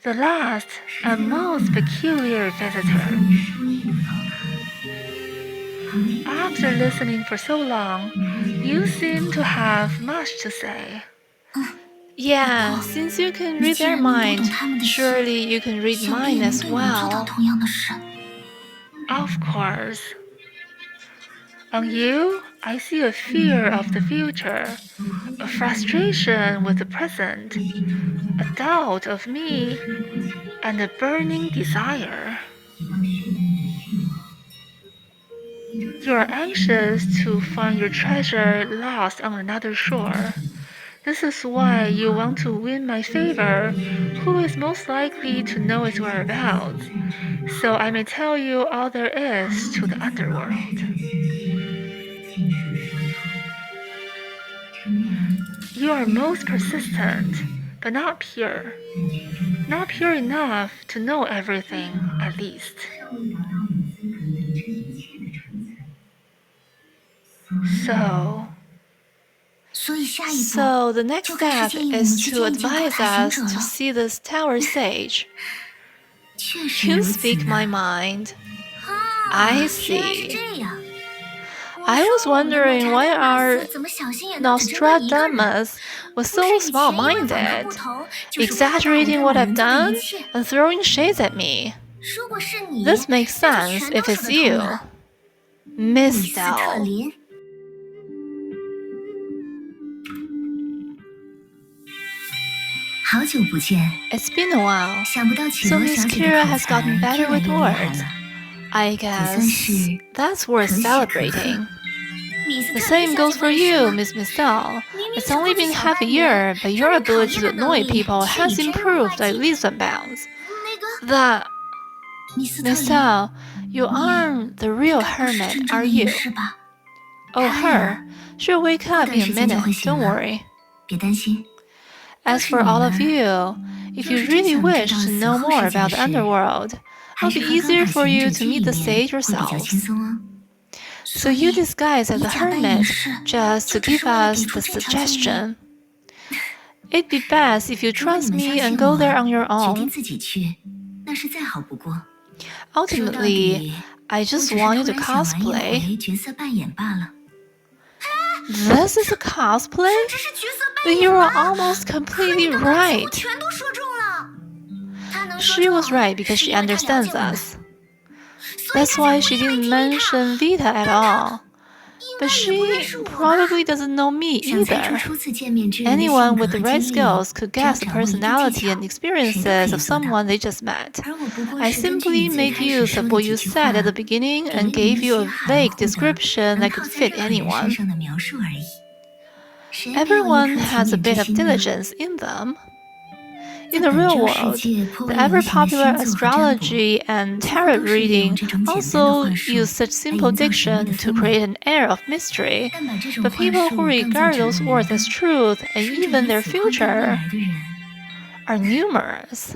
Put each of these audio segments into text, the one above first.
The last and most peculiar visitor. After listening for so long, you seem to have much to say. Yeah, since you can read their mind, surely you can read mine as well. Of course. On you, I see a fear of the future, a frustration with the present, a doubt of me, and a burning desire. You are anxious to find your treasure lost on another shore. This is why you want to win my favor. Who is most likely to know its whereabouts? So I may tell you all there is to the underworld. You are most persistent, but not pure. Not pure enough to know everything, at least. So the next step is to advise us to see this tower sage. You speak my mind. I see. I was wondering why our Nostradamus was so small-minded, exaggerating what I've done and throwing shades at me. This makes sense if it's you, Miss Dell. It's been a while, so Miss Kira has gotten better with words. I guess that's worth celebrating. The same goes for you, Miss Dahl. It's only been half a year, but your ability to annoy people has improved by leaps and bounds. Miss Dahl, you aren't the real hermit, are you? Oh, her. She'll wake up in a minute, don't worry. As for all of you, if you really wish to know more about the underworld, it'll be easier for you to meet the sage yourselves. So you disguise as a hermit just to give us the suggestion. It'd be best if you trust me and go there on your own. Ultimately, I just want you to cosplay. This is a cosplay? But you are almost completely right. She was right because she understands us. That's why she didn't mention Vita at all. But she probably doesn't know me either. Anyone with the right skills could guess the personality and experiences of someone they just met. I simply made use of what you said at the beginning and gave you a vague description that could fit anyone. Everyone has a bit of diligence in them. In the real world, the ever-popular astrology and tarot reading also use such simple diction to create an air of mystery, but people who regard those words as truth and even their future are numerous.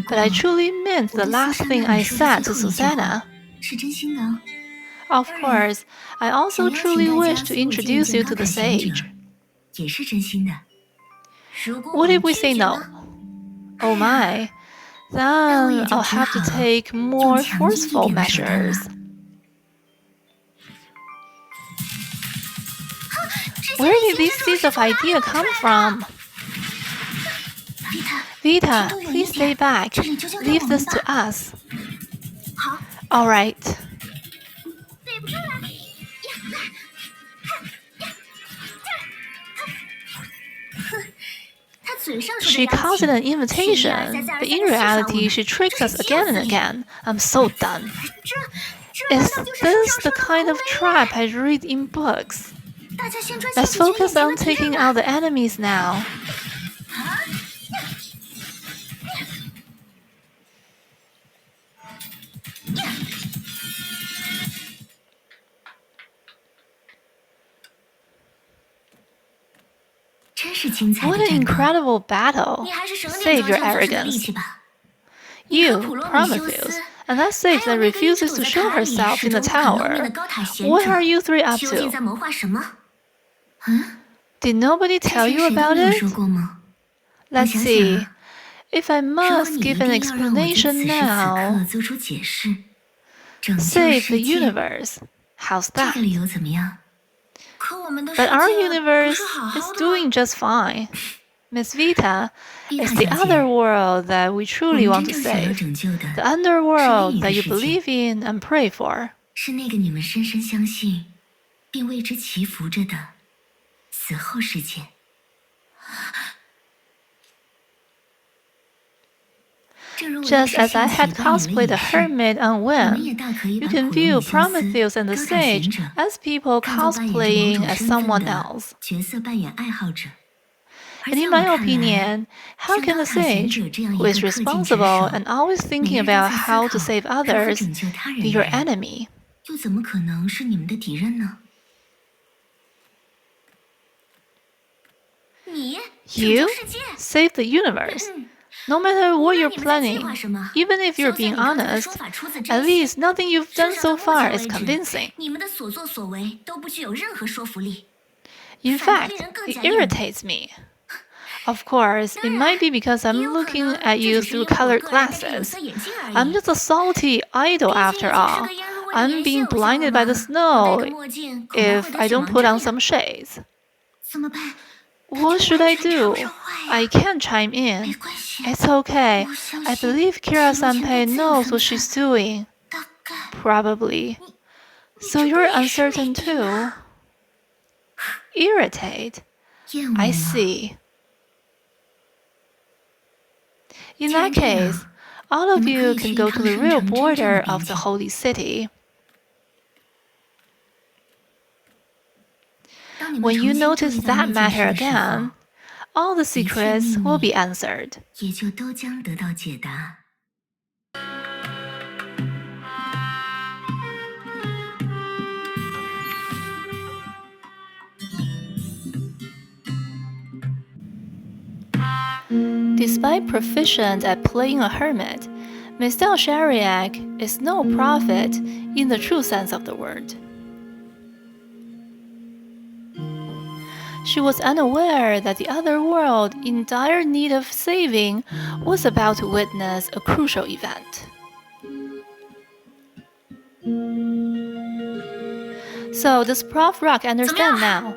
But I truly meant the last thing I said to Susanna. Of course, I also truly wish to introduce you to the sage. What if we say no? Oh my, then I'll have to take more forceful measures. Where did these seeds of idea come from? Vita, please stay back. Leave this to us. All right. She calls it an invitation, but in reality, she tricks us again and again. I'm so done. Is this the kind of trap I read in books? Let's focus on taking out the enemies now. What an incredible battle! Save your arrogance. You, Prometheus, and that sage that refuses to show herself in the tower. What are you three up to? Did nobody tell you about it? Let's see. If I must give an explanation now, save the universe. How's that? But our universe is doing just fine. Miss Vita, it's the other world that we truly want to save. The underworld that you believe in and pray for. Just as I had cosplayed a hermit on whim, you can view Prometheus and the Sage as people cosplaying as someone else. And in my opinion, how can the sage, who is responsible and always thinking about how to save others, be your enemy? You save the universe. No matter what you're planning, even if you're being honest, at least nothing you've done so far is convincing. In fact, it irritates me. Of course, it might be because I'm looking at you through colored glasses. I'm just a salty idol after all. I'm being blinded by the snow if I don't put on some shades. What should I do? I can't chime in. It's okay. I believe Ch37 knows what she's doing. Probably. So you're uncertain too? Irritate? I see. In that case, all of you can go to the real border of the holy city. When you notice that matter again, all the secrets will be answered. Despite proficient at playing a hermit, Mr. Shariak is no prophet in the true sense of the word. She was unaware that the other world, in dire need of saving, was about to witness a crucial event. So, does Prof. Rock understand now?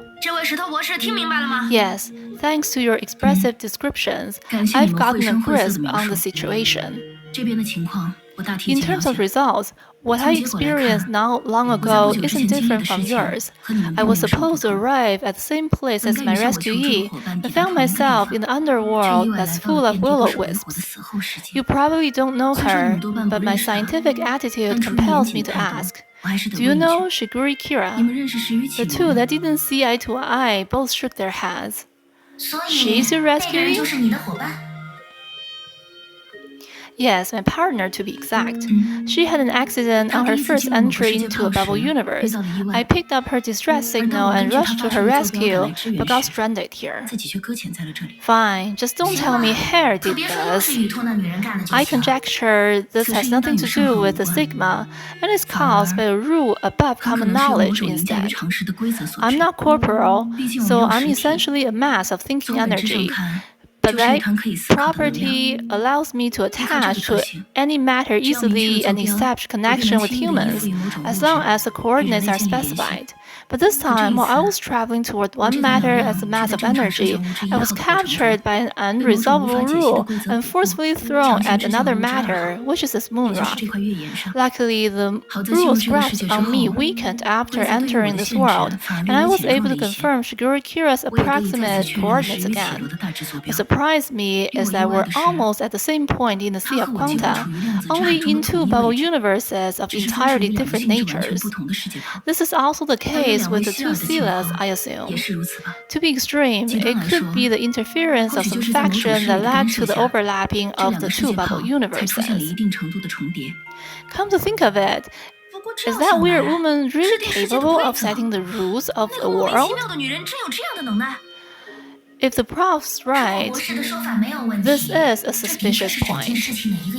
Yes, thanks to your expressive descriptions, I've gotten a grasp on the situation. In terms of results, what I experienced not long ago isn't different from yours. I was supposed to arrive at the same place as my rescuee, but found myself in the underworld that's full of will-o-wisps. You probably don't know her, but my scientific attitude compels me to ask. Do you know Shiguri Kira? The two that didn't see eye to eye both shook their heads. She's your rescuee? Yes, my partner to be exact. She had an accident on her first entry into a bubble universe. I picked up her distress signal and rushed to her rescue, but got stranded here. Fine, just don't tell me Hair did this. I conjecture this has nothing to do with the Sigma, and is caused by a rule above common knowledge instead. I'm not corporal, so I'm essentially a mass of thinking energy. But that property allows me to attach to any matter easily and establish connection with humans, as long as the coordinates are specified. But this time, while I was traveling toward one matter as a mass of energy, I was captured by an unresolvable rule and forcefully thrown at another matter, which is this moon rock. Luckily, the rules grasped on me weakened after entering this world, and I was able to confirm Shigure Kira's approximate coordinates again. What surprised me is that we're almost at the same point in the Sea of Quanta, only in two bubble universes of entirely different natures. This is also the case with the two Silas, I assume. To be extreme, it could be the interference of some faction that led to the overlapping of the two bubble universes. Come to think of it, is that weird woman really capable of setting the rules of the world? If the prof's right, this is a suspicious point.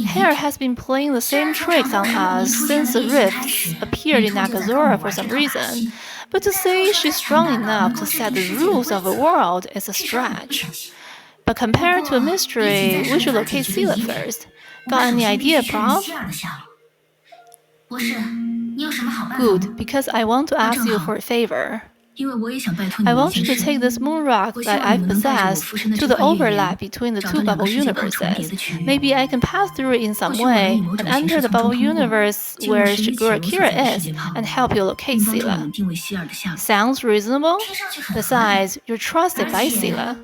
Hair has been playing the same tricks on us since the rifts appeared in Nagazora for some reason, But to say she's strong enough to set the rules of a world is a stretch. But compared to a mystery, we should locate Sila first. Got any idea, Prof? Good, because I want to ask you for a favor. I want you to take this moon rock that I've possessed to the overlap between the two bubble universes. Maybe I can pass through it in some way and enter the bubble universe where Shigura Kira is and help you locate Sila. Sounds reasonable? Besides, you're trusted by Sila.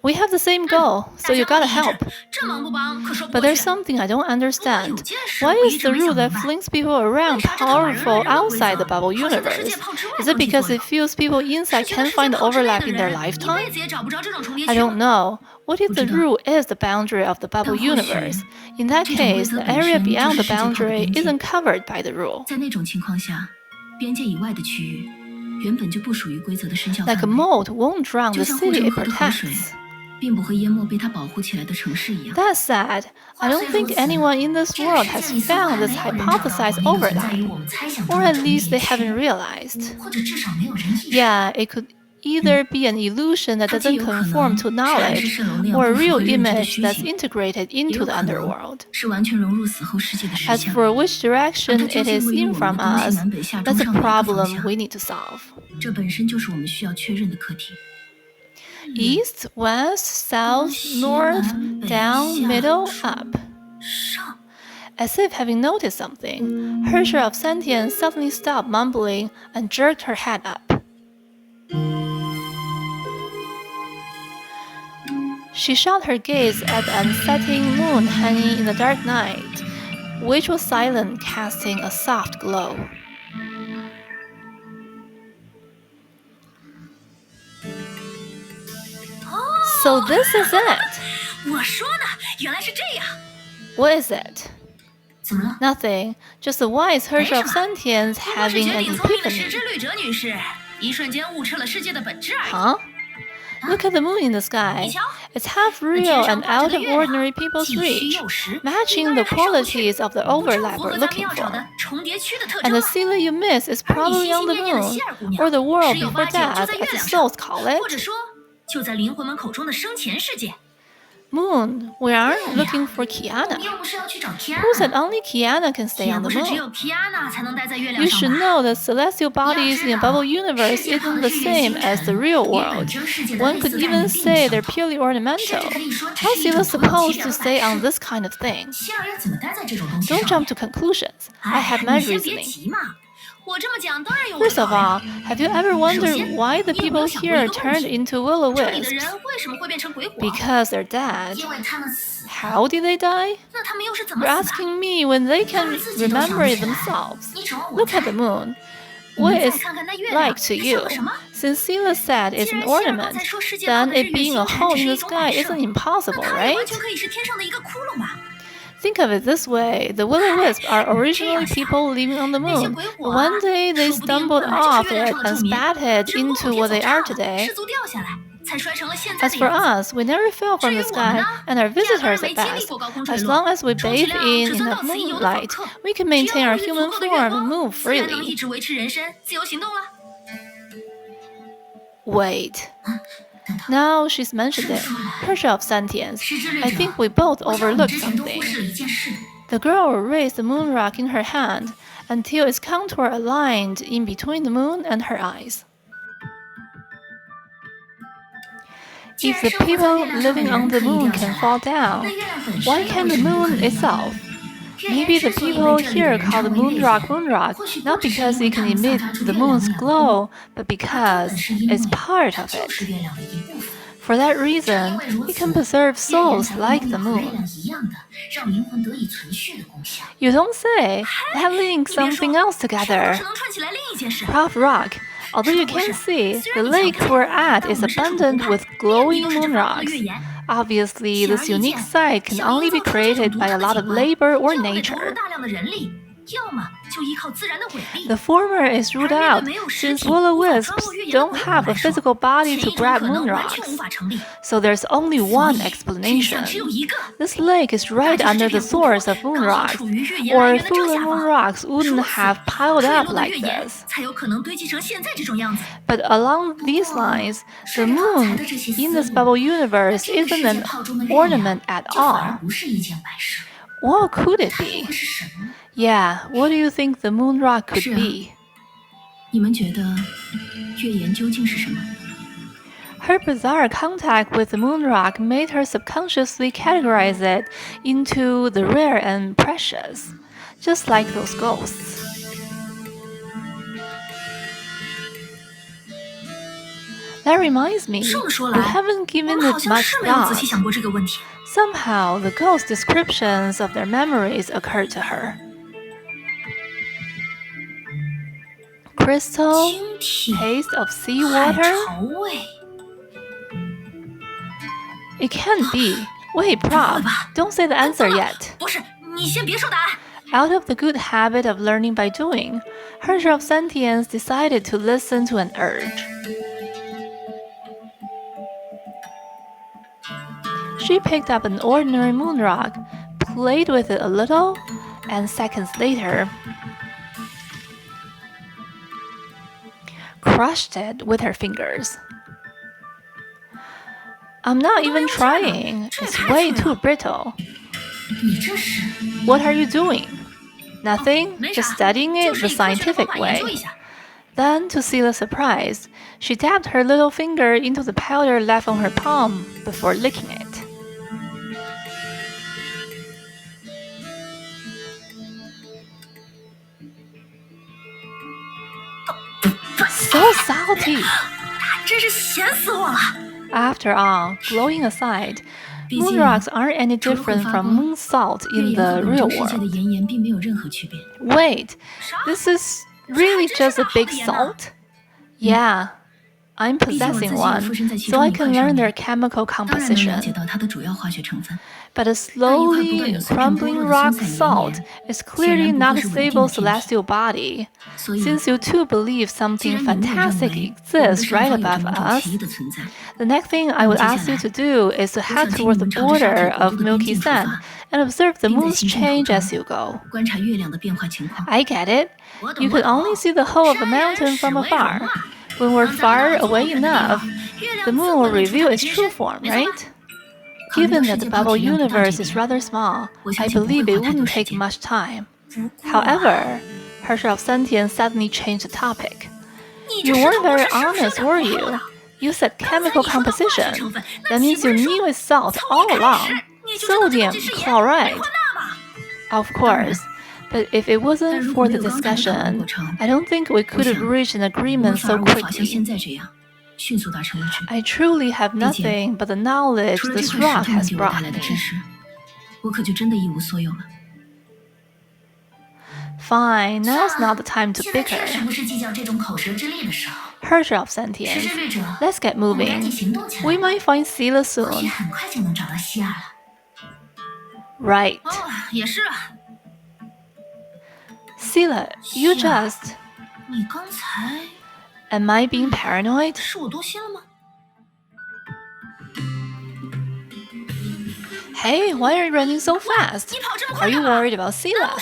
We have the same goal, so you gotta help. But there's something I don't understand. Why is the rule that flings people around powerful outside the bubble universe? Is it because it feels people inside can't find the overlap in their lifetime? I don't know. What if the rule is the boundary of the bubble universe? In that case, the area beyond the boundary isn't covered by the rule. Like a moat won't drown the city it protects. That said, I don't think anyone in this world has found this hypothesized overlap, or at least they haven't realized. Yeah, it could either be an illusion that doesn't conform to knowledge, or a real image that's integrated into the underworld. As for which direction it is in from us, that's a problem we need to solve. East, west, south, north, down, middle, up. As if having noticed something, Herrscher of Sentience suddenly stopped mumbling and jerked her head up. She shot her gaze at the unsetting moon hanging in the dark night, which was silent, casting a soft glow. So this is it. What is it? Nothing. Just a wise Herrscher of Sentience having an epiphany. Huh? Look at the moon in the sky. It's half real and out of ordinary people's reach, matching the qualities of the overlap we're looking for. And the Sila you miss is probably on the moon, or the world before death, as the souls call it. Moon, we aren't looking for Kiana. Who said only Kiana can stay on the moon? You should know that celestial bodies in a bubble universe isn't the same as the real world. One could even say they're purely ornamental. How's Sila supposed to stay on this kind of thing? Don't jump to conclusions. I have my reasoning. First of all, have you ever wondered why the people here turned into will-o-wisps? Because they're dead. How did they die? You're asking me when they can remember it themselves. Look at the moon. What is it like to you? Since Sila said it's an ornament, then it being a hole in the sky isn't impossible, right? Think of it this way, the will-o-wisps are originally people living on the moon, but one day they stumbled off it and spatted into what they are today. As for us, we never fell from the sky and are visitors at best. As long as we bathe in enough moonlight, we can maintain our human form and move freely. Wait. Now she's mentioned it. Herrscher of Sentience. I think we both overlooked something. The girl raised the moon rock in her hand until its contour aligned in between the moon and her eyes. If the people living on the moon can fall down, why can't the moon itself? Maybe the people here call the moon rock, not because it can emit the moon's glow, but because it's part of it. For that reason, it can preserve souls like the moon. You don't say. That links something else together. Prof Rock, although you can't see, the lake we're at is abundant with glowing moon rocks. Obviously, this unique sight can only be created by a lot of labor or nature. The former is ruled out since will-o-wisps don't have a physical body to grab moon rocks. So there's only one explanation. This lake is right under the source of moon rocks, or fuller moon rocks wouldn't have piled up like this. But along these lines, the moon in this bubble universe isn't an ornament at all. What could it be? Yeah, what do you think the moon rock could be? Her bizarre contact with the moon rock made her subconsciously categorize it into the rare and precious, just like those ghosts. That reminds me, we haven't given it much thought. Somehow, the ghost descriptions of their memories occurred to her. Crystal, taste of seawater? It can't be. Wait, Prof, don't say the answer yet. Out of the good habit of learning by doing, her of sentience decided to listen to an urge. She picked up an ordinary moon rock, played with it a little, and seconds later, crushed it with her fingers. I'm not even trying. It's way too brittle. What are you doing? Nothing, just studying it the scientific way. Then, to Sela's surprise, she dabbed her little finger into the powder left on her palm before licking it. So salty! After all, glowing aside, moon rocks aren't any different from moon salt in the real world. Wait, this is really just a big salt? Yeah, I'm possessing one, so I can learn their chemical composition. But a slowly crumbling rock salt is clearly not a stable celestial body. Since you two believe something fantastic exists right above us, the next thing I would ask you to do is to head toward the border of milky sand and observe the moon's change as you go. I get it. You can only see the whole of the mountain from afar. When we're far away enough, the moon will reveal its true form, right? Given that the bubble universe is rather small, I believe it wouldn't take much time. However, her of sentience suddenly changed the topic. You weren't very honest, were you? You said chemical composition. That means you knew it's salt all along. Sodium chloride. Of course. But if it wasn't for the discussion, I don't think we could have reached an agreement so quickly. I truly have nothing but the knowledge this rock has brought me. Fine, now's not the time to bicker. Herrscher of sentience, let's get moving. We might find Sela soon. Right. Sela, you just... Am I being paranoid? Hey, why are you running so fast? Are you worried about Sela?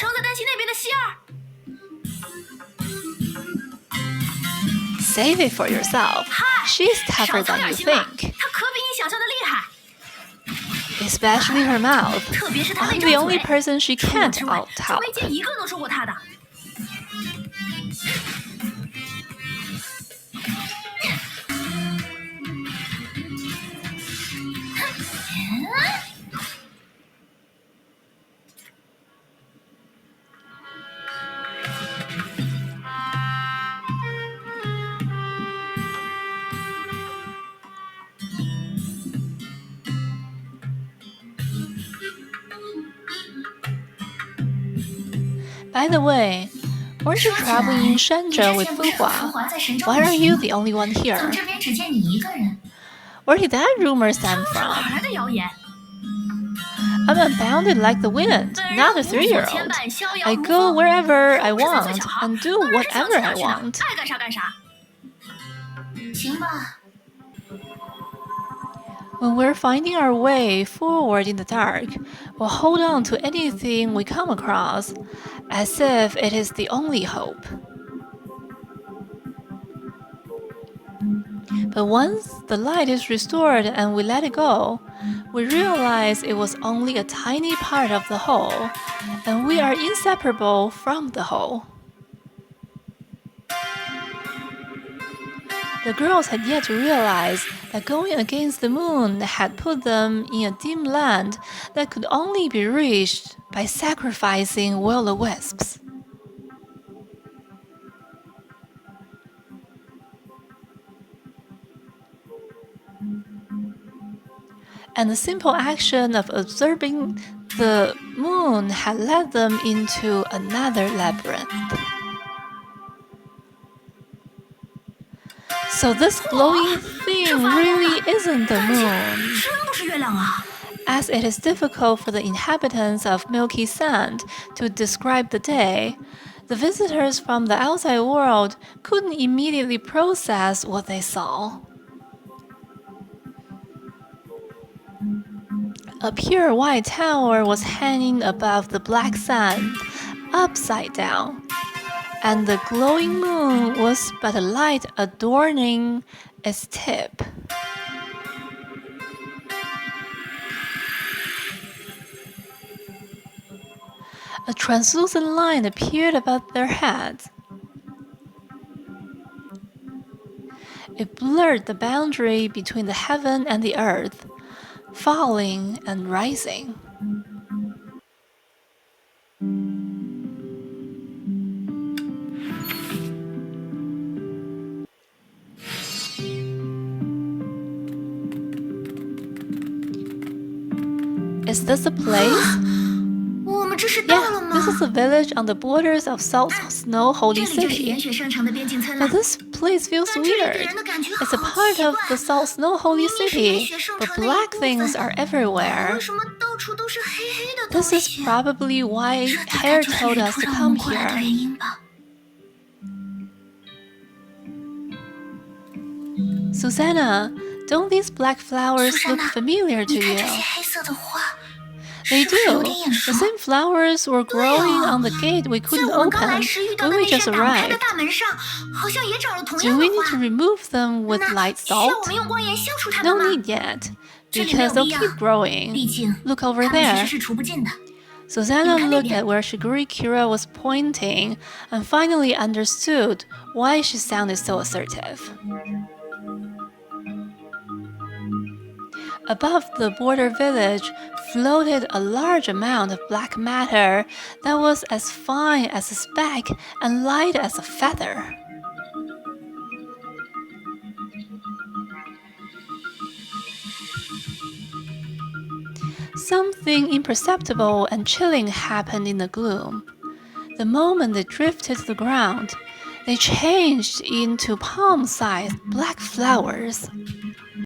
Save it for yourself. She's tougher than you think. Especially her mouth. I'm the only person she can't out-talk. By the way, weren't you traveling in Shenzhen with Fuhua? Why are you the only one here? Where did that rumor stem from? I'm unbounded like the wind, not a 3-year-old. I go wherever I want and do whatever I want. When we're finding our way forward in the dark, we'll hold on to anything we come across, as if it is the only hope. But once the light is restored and we let it go, we realize it was only a tiny part of the whole, and we are inseparable from the whole. The girls had yet to realize that going against the moon had put them in a dim land that could only be reached by sacrificing will-o-wisps. And the simple action of observing the moon had led them into another labyrinth. So this glowing thing really isn't the moon. As it is difficult for the inhabitants of Milky Sand to describe the day, the visitors from the outside world couldn't immediately process what they saw. A pure white tower was hanging above the black sand, upside down, and the glowing moon was but a light adorning its tip. A translucent line appeared above their heads. It blurred the boundary between the heaven and the earth, falling and rising. Is this a place? Yeah, this is a village on the borders of South Snow Holy City. But this place feels weird. It's a part of the South Snow Holy City, but black things are everywhere. This is probably why Hare told us to come here. Susanna, don't these black flowers look familiar to you? They do. The same flowers were growing on the gate we couldn't open when we just arrived. Do we need to remove them with light salt? No need yet, because they'll keep growing. Look over there. Susanna looked at where Shiguri Kira was pointing and finally understood why she sounded so assertive. Above the border village floated a large amount of black matter that was as fine as a speck and light as a feather. Something imperceptible and chilling happened in the gloom. The moment they drifted to the ground, they changed into palm-sized black flowers.